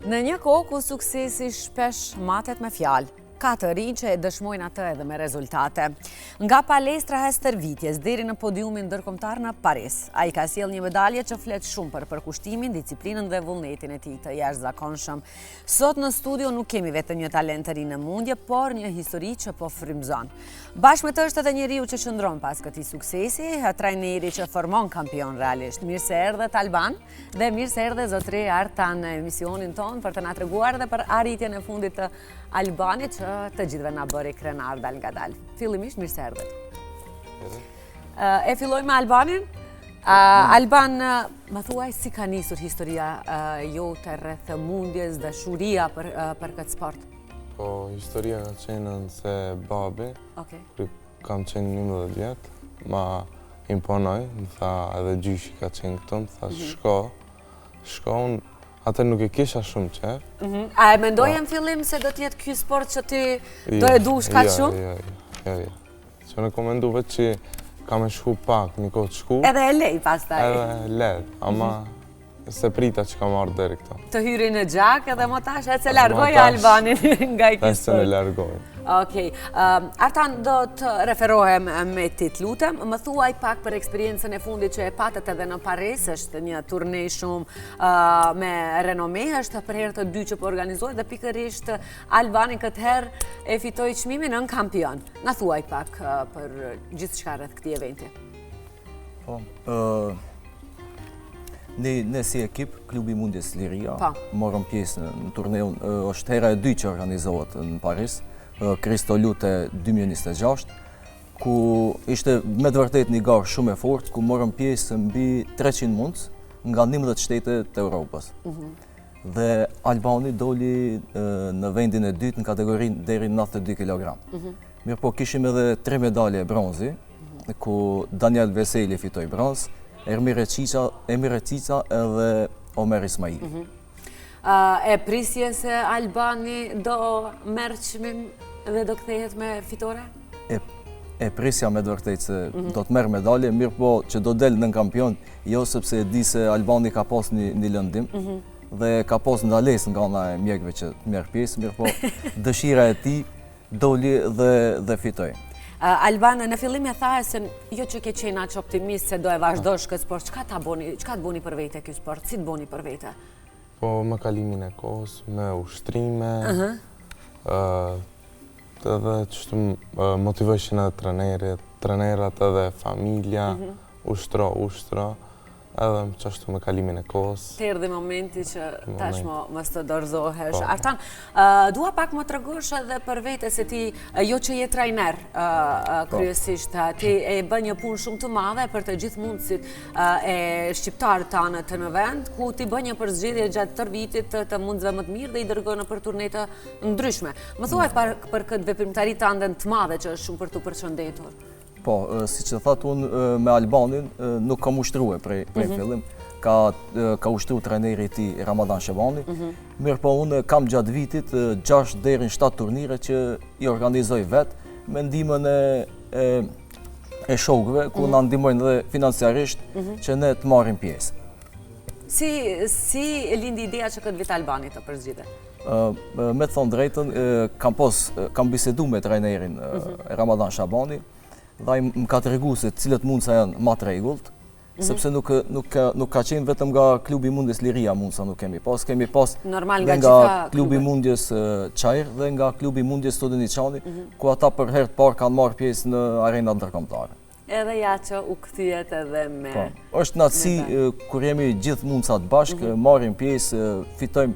Në një kohë ku suksesi shpesh matet me fjalë, ka të rinj që e dëshmojnë atë edhe me rezultate. Nga palestra Stërvitjes deri në podiumin ndërkombëtar në Paris, ai ka sjell një medalje që flet shumë për përkushtimin, disiplinën dhe vullnetin e tij të jashtëzakonshëm. Sot në studio nuk kemi vetëm një talent të ri në mundje, por një histori që po frymëzon. Bashkë me të është edhe njeriu që qëndron pas këtij suksesi, trajneri që formon kampion realisht. Mirë se erdhët Alban dhe mirë se erdhe zotëri Artan në emisionin ton për të na treguar dhe për arritjen e fundit të Albanit që të gjithëve na bëri krenar dal nga dal. Fillimisht mirë se erdhët. E filloj me Albanin. Alban, më thuaj si ka nisur historia jote rreth mundjes, dashuria për këtë sport? Po, historia ka qenë se babi, kur kam qenë 11 vjetë, ma imponoj, më tha edhe gjyshi ka qenë këtu, më tha shko, unë atë nuk e kisha shumë qef. A e mendoje në fillim se do t'jetë ky sport që ti do e dush kaq shumë? Jo. Që në komendu vetë që ka me shku pak, një kohë të shku. Edhe e lej pastaj? Edhe lej, ama se prita që ka marrë deri këto. Të hyri në gjak edhe më tash e se largoj Albanin nga i ky sport. Se në largoj. Okej. Artan, do të referohem me ti të lutem. Më thuaj pak për eksperiencën e fundit që e patët edhe në Paris, është një turnej shumë me renome, është për herë të dy që po organizohet dhe pikërisht Albani këtë herë e fitoi çmimin në kampion. Na thuaj pak për gjithçka rreth këtij eventi. Po, ne si ekip, Klubi Mundjes Liria, morëm pjesë në turneun, është hera e dytë që organizohet në Paris, Kristo Lute 2026, ku ishte me të vërtet një garë shumë e fortë, ku morëm pjesë mbi 300 mundës nga 11 shtete të Europës. Dhe Albani doli në vendin e dytë në kategorinë deri 92 kg. Mirë po kishim edhe 3 medalje bronzi, ku Daniel Veseli fitoi bronz, Emir Cica edhe Omer Ismaili. E prisje se Albani do merr çmim dhe do kthehet me fitore? E prisja me të vërtetë se do të merr medalje, mirë po që do del në kampion, jo sepse e di se Albani ka pas një lëndim dhe ka pas ndalesë nga ana e mjekëve që të merr pjesë, mirë po dëshira e tij doli dhe fitoi. Alban, në fillim e tha se jo që ke qenë aq optimist se do e vazhdosh këtë sport, çka të boni për vete ky sport? Si të boni për vete? Po me kalimin e kohës, me ushtrime, edhe qështu motivojshin edhe trenerat edhe familja, ushtro, edhe qështu me kalimin e kohës. Të erdhi momenti që tashmo mos të dorëzohesh. Artan, dua pak më tregosh edhe për vete se ti, jo që je trajner kryesisht, ti e bën një punë shumë të madhe për të gjithë mundësit e shqiptarët tanë të në vend, ku ti bën një përzgjedhje gjatë tërë vitit të mundësve më të mirë dhe i dërgon për turne të ndryshme. Më thuaj për këtë veprimtari tënde të madhe që është shumë për tu përshëndetur. Po, si që thatë unë me Albanin nuk kam ushtruhe prej fillim, ka ushtru trajneri ti Ramadan Shebani, mirë po unë kam gjatë vitit 6 deri në 7 turnire që i organizoj vetë me ndihmën e shokëve, ku na ndihmojnë dhe financiarisht që ne të marrim pjesë. Si lindi ideja që këtë vit Albani të përzgjidhe? Me të thonë drejtën, kam bisedu me trajnerin Ramadan Shebani, dhe më ka të regu se cilët mundësa janë ma të regullt, sepse nuk ka qenë vetëm nga Klubi Mundjes Liria mundësa nuk kemi pas dhe nga Klubi Mundjes Qajrë dhe nga Klubi Mundjes Studeniqani, ku ata për herë të parë kanë marrë pjesë në arenat ndërkombëtare. Edhe ja që u kthyet edhe me... është natësi kur jemi gjithë mundësat bashkë, marrim pjesë, fitojmë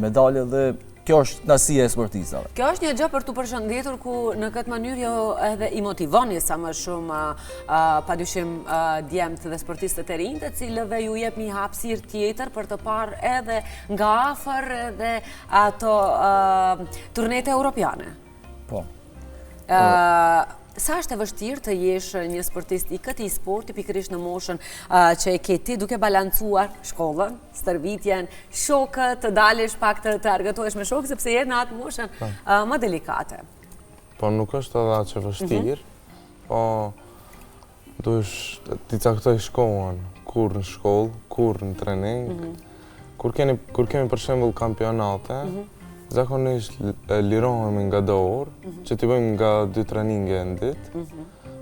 medalje dhe kjo është nasia e sportistave. Kjo është një gjë për t'u përshëndetur ku në këtë mënyrë jo edhe i motivoni sa më shumë padyshim djemtë dhe sportistët e rinj, të cilëve ju jep një hapësirë tjetër për të parë edhe nga afër edhe ato turnet europiane. Po. Sa është e vështirë të jesh një sportist i këtij sporti pikërisht në moshën që e ke ti, duke balancuar shkollën, stërvitjen, shokët, të dalesh pak të argëtohesh me shokë sepse je në atë moshën më delikate? Po nuk është edhe aq e vështirë, po duhesh ti caktoj shkollën, kur në shkollë, kur në trening, kur kemi për shembull kampionate, zakonisht lirohemi nga dorë, që t'i bëjmë nga 2 treninge në ditë,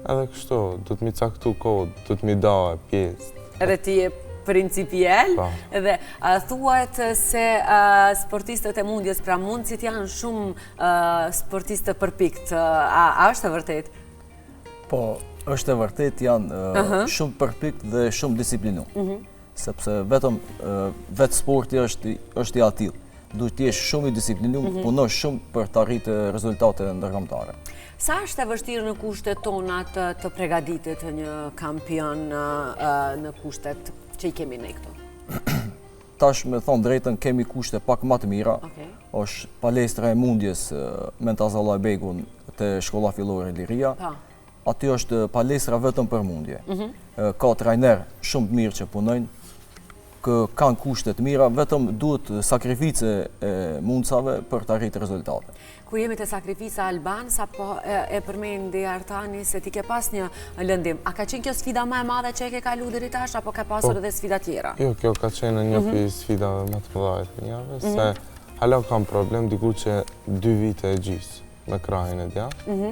edhe kështu, du t'mi caktu kohë, du t'mi dawe pjesë. Edhe ti je principiell, edhe thuhet se sportistët e mundjes, pra mundësit janë shumë sportistë përpikt. A është e vërtet? Po, është e vërtet, janë shumë përpikt dhe shumë disiplinu. Sepse vetë sporti është i atill. Duhet t'jesh shumë i disiplinu, punosh shumë për të arritë rezultate ndërkombëtare. Sa është e vështirë në kushtet tona të përgatitet një kampion në kushtet që i kemi ne këtu? Tash me thonë drejtën kemi kushte pak më të mira. Është palestra e mundjes Mentaz Allajbegun te shkolla fillore Liria. Aty është palestra vetëm për mundje. Ka trajner shumë të mirë që punojnë, kanë kushte të mira, vetëm duhet sakrifice e mundësave për të arritë rezultate. Ku jemi të sakrifica Alban, sapo e përmendi Artani se ti ke pas një lëndim. A ka qenë kjo sfida më e madhe që e ke kalu deri tash, apo ka pasur edhe sfida tjera? Jo, kjo ka qenë një prej sfidave më të mëdha të njave, se hala kam problem diku që 2 vite e gjysë me krahin e djathtë.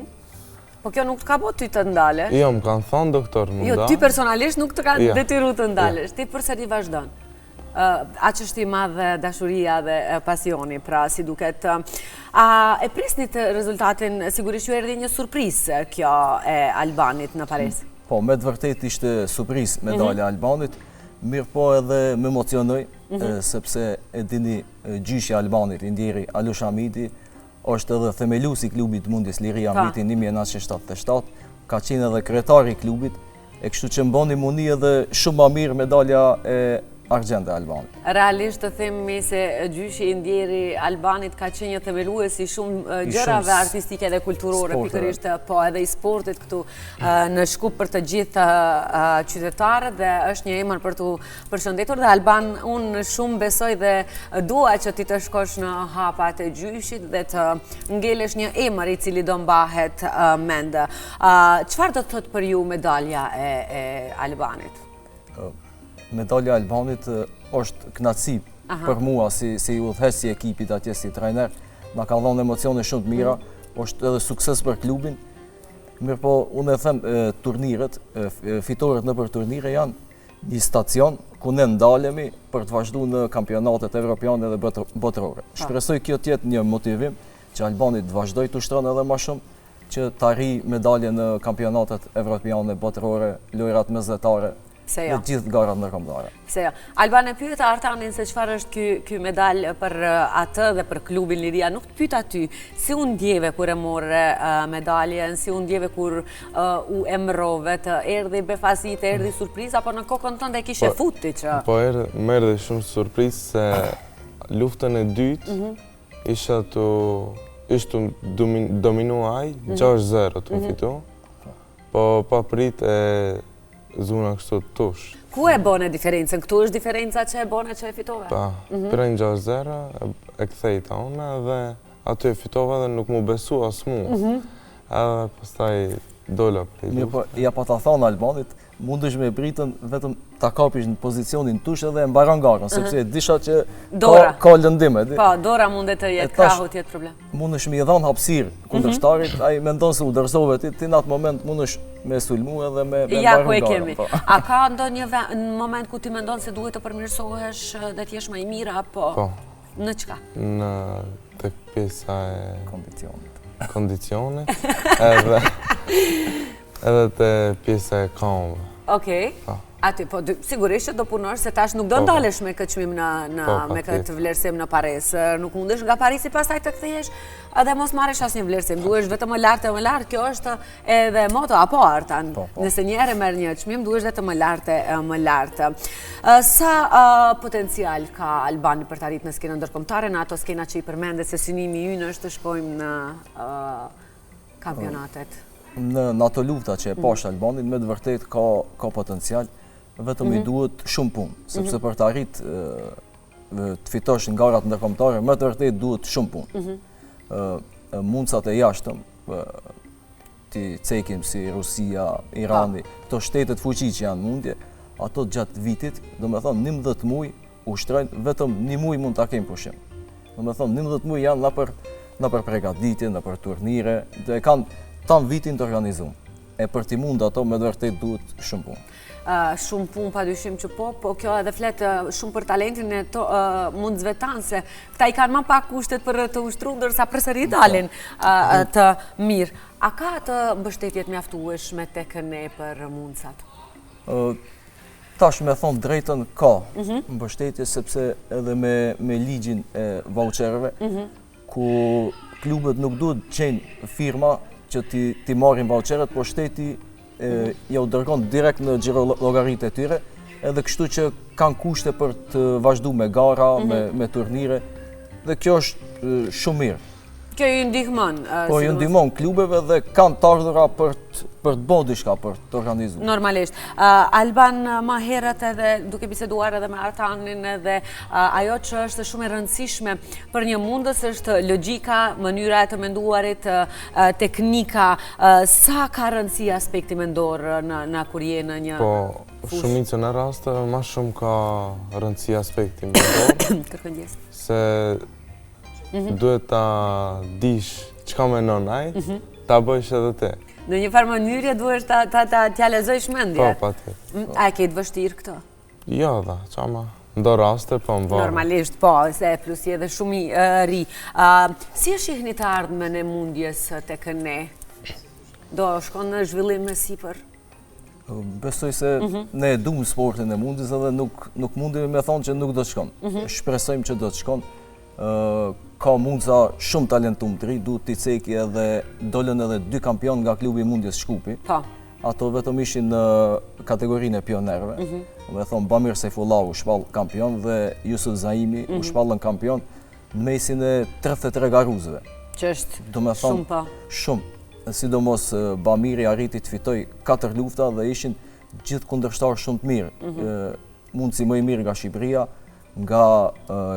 Po kjo nuk të ka bo ty të ndale? Jo, më kanë thonë doktor më nda. Jo, ty personalisht nuk të ka detyru të ndalesh. Ti përsëri vazhdon. A që është i madhe dashuria dhe pasioni, pra si duket. E prisnit rezultatin, sigurisht ju erdhi një surprizë kjo e Albanit në Paris? Po, me të vërtet ishte surprizë medalja Albanit, mirë po edhe më emocionoj, sepse e dini gjyshi Albanit, Indjeri Alush Hamidi, është edhe themeluesi i klubit mundjes Liria në vitin 1977, ka qenë edhe kryetari i klubit, e kështu që mbani muni edhe shumë më mirë medalja e argjente Albanit. Realisht të themi se gjyshi Indjeri Albanit ka qenë një themeluesi shumë gjërave artistike dhe kulturore, pikërisht po edhe i sportit këtu në Shkup për të gjithë qytetarët, dhe është një emër për të përshëndetur, dhe Alban unë shumë besoj dhe dua që ti të shkosh në hapat e gjyshit dhe të ngelesh një emër i cili do mbahet mend. Çfarë do të thotë për ju medalja e Albanit? Medalja Albanit është kënaqësi për mua si udhëheqës i ekipit atje si trajner. Na ka dhënë emocione shumë të mira, është edhe sukses për klubin. Mirë po, unë e them turnirët, fitoret nëpër turnire janë një stacion ku ne ndalemi për të vazhduar në kampionatet evropiane dhe botërore. Shpresoj kjo të jetë një motivim që Albani të vazhdojë të ushtron edhe më shumë, që të arrijë medalje në kampionatet evropiane, botërore, lojrat mesdhetare, dhe gjithë garat ndërkombëtare. Pse jo. Alban e pyet Artanin se çfarë është ky medalë për atë dhe për klubin Liria. Nuk të pyet aty si u ndjeve kur e morë medaljen, si u ndjeve kur u emërove, të erdhi befasi, të erdhi surprizë, apo në kokën tënde kishe futi që... Po më erdhi shumë surprizë se luftën e dytë ishte dominuaj 6-0 të fitu, po pa prit e zuna kështu tush. Ku e bone diferencën? Këtu është diferenca që e bone që e fitove? Pa, prej 6-0 e kthejta une dhe aty e fitove dhe nuk mu besu as mu. Edhe pastaj dola prej luft. Po, ja pa ta thonë Albanit, mundesh me pritën vetëm ta kapish në pozicionin tush edhe e mbaron garën, sepse disha që ka lëndime. Po, dora mundet të jetë krahu, të jetë problem. Mundesh me i dhanë hapësirë kundërshtarit, ai mendon se u dorëzove ti në atë moment mundesh me sulmu edhe me mbaron garën. A ka ndonjë moment ku ti mendon se duhet të përmirësohesh dhe të jesh më i mirë, apo në çka? Në tek pjesa e kondicionit, edhe te pjesa e këmbëve. Okej. Aty, po, sigurisht që do punosh, se tash nuk do ndalesh me këtë çmim me këtë vlerësim në Paris. Nuk mundesh nga Parisi pastaj të kthehesh edhe mos marrësh asnjë vlerësim. Duhesh vetëm më lart e më lart. Kjo është edhe moto, apo Artan? Nëse një herë merr një çmim, duhesh vetëm më lart e më lart. Sa potencial ka Albani për të arritur në skenën ndërkombëtare, në ato skena që i përmendet, se synimi ynë është të shkojmë në kampionatet? Në ato lufta që e pash Albanit, me të vërtet ka potencial, vetëm i duhet shumë punë, sepse për të arrit të fitosh në garat ndërkombëtare, me të vërtet duhet shumë punë. Mundësat e jashtëm, ti cekim si Rusia, Irani, këto shtetet fuqi që janë mundje, ato gjatë vitit, do me thonë 11 muaj, ushtrojnë, vetëm 1 muj mund ta kemë pushim. Do me thonë, 11 muj janë në për pregaditje, në për turnire, dhe kanë tanë vitin të organizuar. E për t'i mund ato me vërtet duhet shumë punë. Shumë punë pa dyshim që po kjo edhe fletë shumë për talentin e mundësve tanë, se këta i kanë ma pak kushtet për të ushtru, ndërsa përsëri dalin të mirë. A ka të mbështetjet mjaftueshme tek ne për mundësat? Tash me thonë drejtën ka mbështetje, sepse edhe me ligjin e voucherëve, ku klubet nuk duhet qenë firma që ti marrin voucherët, po shteti ja u dërgon direkt në xhiro llogaritë e tyre, edhe kështu që kanë kushte për të vazhdu me gara, me turnire, dhe kjo është shumë mirë. Kjo ju ndihmon? Po, ju ndihmon klubeve dhe kanë të ardhura për të bërë diçka, për të organizuar. Normalisht. Alban, ma herët edhe duke biseduar edhe me Artanin, edhe ajo që është shumë e rëndësishme për një mundës është logjika, mënyra e të menduarit, teknika. Sa ka rëndësi aspekti mendor në kur je në një Po, shumicën e raste, ma shumë ka rëndësi aspekti mendor. Kërkëndjes. Se duhet ta dish çka menon ai, ta bësh edhe ti. Në një farë mënyrë duhesh t'ja lexojsh mendje. Po, patjetër. A e ke të vështirë këtë? Jo, çama. Ndo raste, po më varet. Normalisht, po, se plus je edhe shumë i ri. Si e shihni të ardhmen e mundjes tek ne? Do shkon në zhvillim me sipër? Besoj se ne e duam sportin e mundjes edhe nuk mundemi me thonë që nuk do të shkon. Shpresojmë që do të shkon. Ka mundësa shumë talentum të ri, duhet t'i ceki edhe dolën edhe 2 kampion nga klubi mundjes Shkupi. Ato vetëm ishin në kategorinë e pionerëve. Me thonë, Bamir Sejfullahu u shpall kampion dhe Jusuf Zaimi u shpallën kampion në mesin e 33 garuzëve. Që është shumë pa. Shumë. Sidomos Bamiri arriti të fitoj 4 lufta dhe ishin gjithë kundërshtarë shumë të mirë. Mundësi më i mirë nga Shqipëria, nga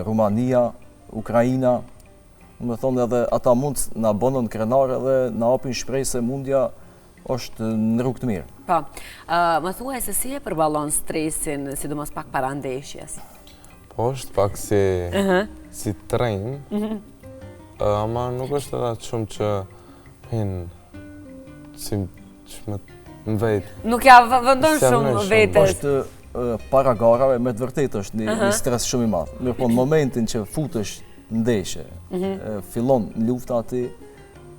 Rumania, Ukraina, me thonë edhe ata mund nga bënën krenare dhe nga apin shprej se mundja është në rrugë të mirë. Po, më thuaj se si e përballon stresin, sidomos pak para ndeshjes? Po, është pak si trejnë, ama nuk është edhe shumë që hinë si që më vetë. Nuk ja vëndon shumë vetës? është para garave, me të vërtet është një stres shumë i madhë. Mirë po në momentin që futesh ndeshje, fillon lufta ati,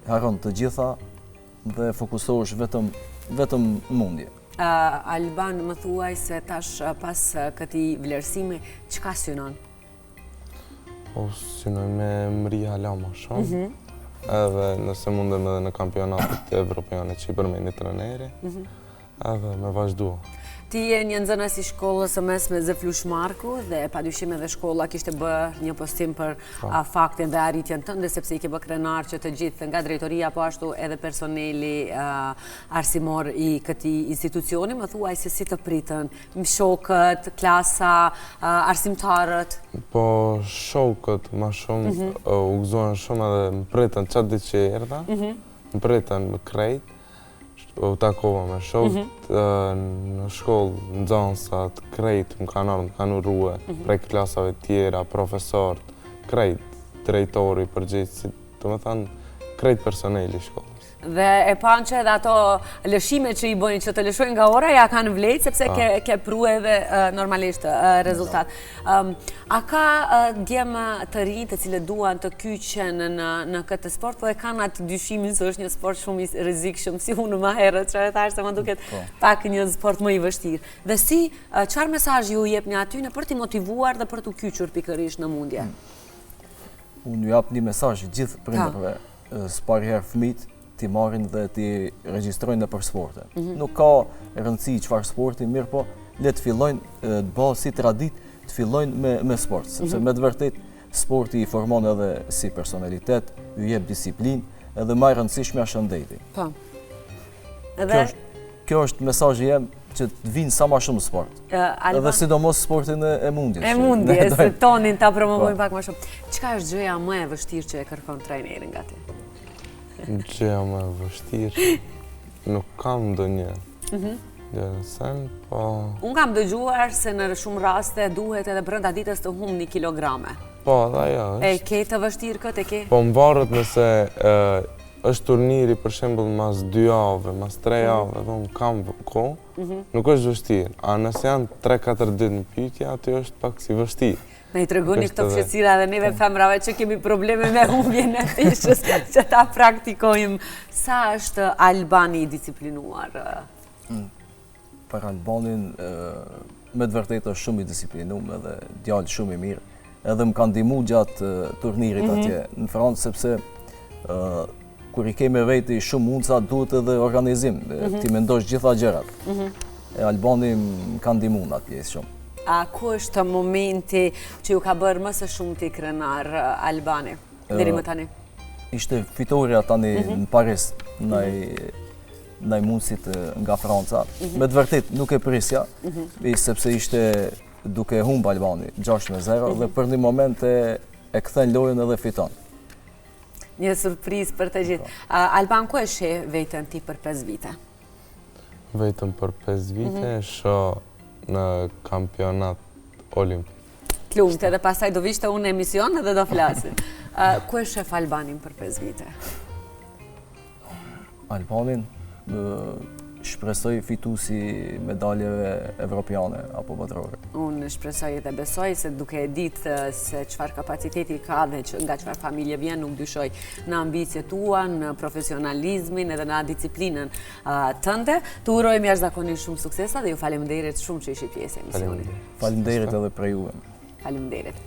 haron të gjitha dhe fokusohesh vetëm mundje. Alban, më thuaj se tash pas këti vlerësimi, çka synon? Po, synoj me mri hala ma shumë, edhe nëse mundem edhe në kampionatet evropiane që i përmeni treneri, edhe me vazhdu. Ti je një nxënës i shkollës së mesme Zeflush Marku dhe padyshim edhe shkolla kishte bërë një postim për faktin dhe arritjen tënde, sepse i ke bërë krenar që të gjithë nga drejtoria, po ashtu edhe personeli arsimor i këtij institucioni. Më thuaj se si të pritën shokët, klasa, arsimtarët? Po shokët ma shumë u gëzuan shumë edhe më pritën qatë ditë që erdha, më pritën më krejt. U takova me shokët, në shkollë, nxënësat, krejt, më kanë urrue, prej klasave tjera, profesorët, krejt, drejtori, përgjithësit, të më thanë, krejt personeli shkollës. Dhe e panë që edhe ato lëshime që i bëjnë që të lëshojnë nga ora, ja kanë vlejtë, sepse ke pru edhe normalisht rezultat. A ka djemë të rinj të cilët duan të kyqen në këtë sport, po e kanë atë dyshimin se është një sport shumë i rrezikshëm, si unë më herët, që e thash se më duket pak një sport më i vështirë. Dhe si, çfarë mesazh ju jepni atyne për t'i motivuar dhe për t'u kyqur pikërisht në mundje? Unë ju jap një mesazh gjithë prindërve, s'pariherë fëmijët t'i marrin dhe t'i regjistrojnë nëpër sporte. Nuk ka rëndësi çfarë sporti, mirë po le të fillojnë të bëhen si tradit, të fillojnë me sport, sepse me të vërtet sporti i formon edhe si personalitet, ju jep disiplinë, edhe më e rëndësishme është shëndeti. Po. Kjo është mesazhi jem, që të vinë sa ma shumë sport. Edhe sidomos sportin e mundjes. E mundjes, tonin ta promovojnë pak ma shumë. Çka është gjëja më e vështirë që e kërkon trajneri nga ti? Gjëja më e vështirë, nuk kam ndonjë. sen, po... Unë kam dëgjuar se në shumë raste duhet edhe brenda ditës të humbë 1 kilograme. Po, dhe ajo është. E ke të vështirë këtë, e ke? Po, më varet nëse është turniri, për shembull, mas 2 javë, mas 3 javë, edhe unë kam kohë, nuk është vështirë. A nëse janë 3-4 ditë në pyetje, aty është pak si vështirë. Me i tregoni këto fshëtsira dhe neve femrave që kemi probleme me humbjen e peshës, që ta praktikojmë. Sa është Albani i disciplinuar? Për Albanin, me të vërtetë është shumë i disciplinuar edhe djalë shumë i mirë. Edhe më kanë ndihmuar gjatë turnirit atje në Francë, sepse kur i kemi veti shumë mundësa, duhet edhe organizim, ti mendosh gjitha gjërat. E Albani më kanë ndihmuar në atë pjesë shumë. A ku është momenti që ju ka bërë më së shumti krenar Albani, deri më tani? Ishte fitoria tani në Paris, ndaj mundësit nga Franca. Me të vërtet nuk e prisja, sepse ishte duke humbë Albani 6-0 dhe për një moment e kthen lojën edhe fiton. Një surprizë për të gjithë. Alban, ku e sheh vetën ti për 5 vite? Vetëm për 5 vite, shoh në kampionat olimpik. Klumte dhe pastaj do vishte unë në emision dhe do flasim. Ku e shef Albanin për 5 vite? Albanin shpresoj fituesi medaljeve evropiane apo botërore. Unë shpresoj dhe besoj se duke e ditë se çfarë kapaciteti ka dhe nga çfarë familje vjen, nuk dyshoj në ambicjet tua, në profesionalizmin edhe në disiplinën tënde. Të urojmë jashtëzakonisht shumë suksesa dhe ju faleminderit shumë që ishi pjesë e emisionit. Faleminderit edhe për juve. Faleminderit.